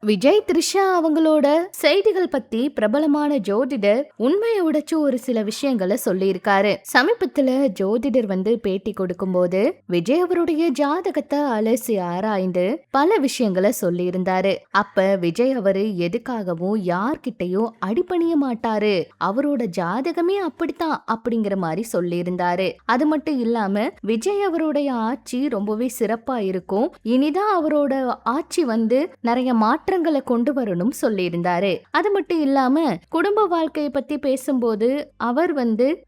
விஜய் த்ரிஷா அவங்களோட செய்திகள் பத்தி பிரபலமான ஜோதிடர் உண்மையை உடைச்சு ஒரு சில விஷயங்களை சொல்லியிருக்காரு. சமீபத்துல ஜோதிடர் பேட்டி கொடுக்கும் போது விஜய் அவருடைய ஜாதகத்தை அலசி ஆராய்ந்து பல விஷயங்களை சொல்லி இருந்தாரு. அப்ப விஜய் அவரு எதுக்காகவும் யார்கிட்டையும் அடிபணிய மாட்டாரு, அவரோட ஜாதகமே அப்படித்தான் அப்படிங்கிற மாதிரி சொல்லி இருந்தாரு. அது மட்டும் இல்லாம விஜய் அவருடைய ஆட்சி ரொம்பவே சிறப்பா இருக்கும், இனிதான் அவரோட ஆட்சி நிறைய மாற்றங்களை கொண்டு வரணும் சொல்லியிருந்தாரு. அது மட்டும் இல்லாம குடும்ப வாழ்க்கையை பத்தி பேசும்போது அவர்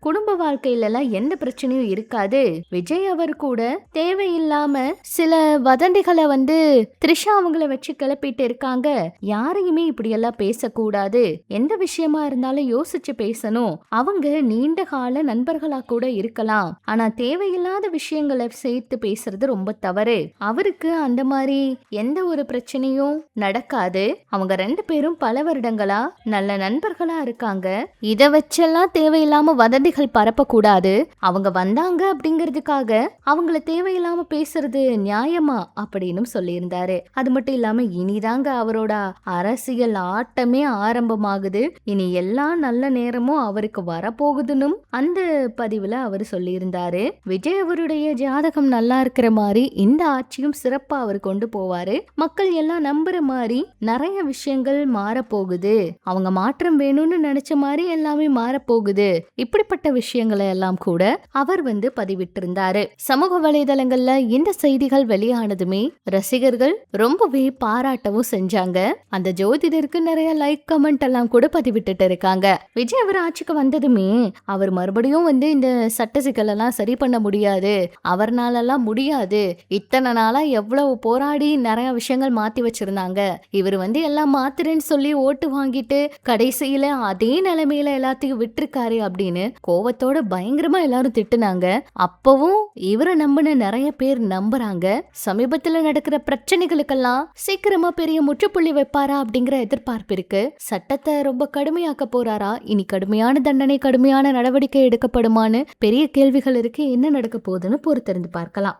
குடும்ப வாழ்க்கையில எல்லாம் எந்த பிரச்சனையும் இருக்காது, விஜய் அவர் கூட தேவையில்லாம சில வதந்திகளை த்ரிஷா அவங்கள வச்சு கிளப்பிட்டு இருக்காங்க, யாரையுமே இப்படி எல்லாம் பேசக்கூடாது, எந்த விஷயமா இருந்தாலும் யோசிச்சு பேசணும், அவங்க நீண்ட கால நண்பர்களா கூட இருக்கலாம், ஆனா தேவையில்லாத விஷயங்களை சேர்த்து பேசுறது ரொம்ப தவறு, அவருக்கு அந்த மாதிரி எந்த ஒரு பிரச்சனையும் நடக்காது, அவங்க 2 பேரும் பல வருடங்களா நல்ல நண்பர்களா இருக்காங்க, இத வச்செல்லாம் தேவையில்லாம வதந்திகள் பரப்ப கூடாது, அவங்க வந்தாங்க அப்படிங்கிறதுக்காக அவங்கள தேவையில்லாம பேசுறது நியாயமா அப்படின்னு சொல்லியிருந்தாரு. அது மட்டும் இல்லாம இனிதாங்க அவரோட அரசியல் ஆட்டமே ஆரம்பமாகுது, இனி எல்லா நல்ல நேரமும் அவருக்கு வரப்போகுதுன்னு அந்த பதிவுல அவர் சொல்லியிருந்தாரு. விஜய் அவருடைய ஜாதகம் நல்லா இருக்கிற மாதிரி இந்த ஆட்சியும் சிறப்பா அவர் கொண்டு போவாரு, மக்கள் எல்லாம் நம்புற மாதிரி நிறைய விஷயங்கள் மாறப்போகுது, அவங்க மாற்றம் வேணும்னு நினைச்ச மாதிரி எல்லாமே மாறப்போகுது, இப்படிப்பட்ட விஷயங்களை எல்லாம் கூட அவர் பதிவிட்டிருந்தாரு. சமூக வலைதளங்கள்ல இந்த செய்திகள் வெளியானதுமே ரசிகர்கள் ரொம்பவே பாராட்டவும் செஞ்சாங்க. அந்த ஜோதிடருக்கு நிறைய லைக் கமெண்ட் எல்லாம் கூட பதிவிட்டு இருக்காங்க. விஜய் அவர் ஆட்சிக்கு வந்ததுமே அவர் மறுபடியும் இந்த சட்ட சிக்கல் எல்லாம் சரி பண்ண முடியாது, அவர்னாலெல்லாம் முடியாது, இத்தனை நாளா எவ்வளவு போராடி நிறைய விஷயங்கள் மாத்தி வச்சிருந்தாங்க, இவர் எல்லாம் மாத்துறேன்னு சொல்லி ஓட்டு வாங்கிட்டு கடைசியில அதே நிலைமையில எல்லாத்தையும் விட்டுருக்காரு அப்படின்னு கோவத்தோட பயங்கரமா எல்லாரும் திட்டுனாங்க. அப்பவும் இவரை நம்பின நிறைய பேர் நம்புறாங்க. சமீபத்துல நடக்கிற பிரச்சனைகளுக்கெல்லாம் சீக்கிரமா பெரிய முற்றுப்புள்ளி வைப்பாரா அப்படிங்கிற எதிர்பார்ப்பு இருக்கு. சட்டத்தை ரொம்ப கடுமையாக்க போறாரா, இனி கடுமையான தண்டனை கடுமையான நடவடிக்கை எடுக்கப்படுமான்னு பெரிய கேள்விகள் இருக்கு. என்ன நடக்க போகுதுன்னு பொறுத்திருந்து பார்க்கலாம்.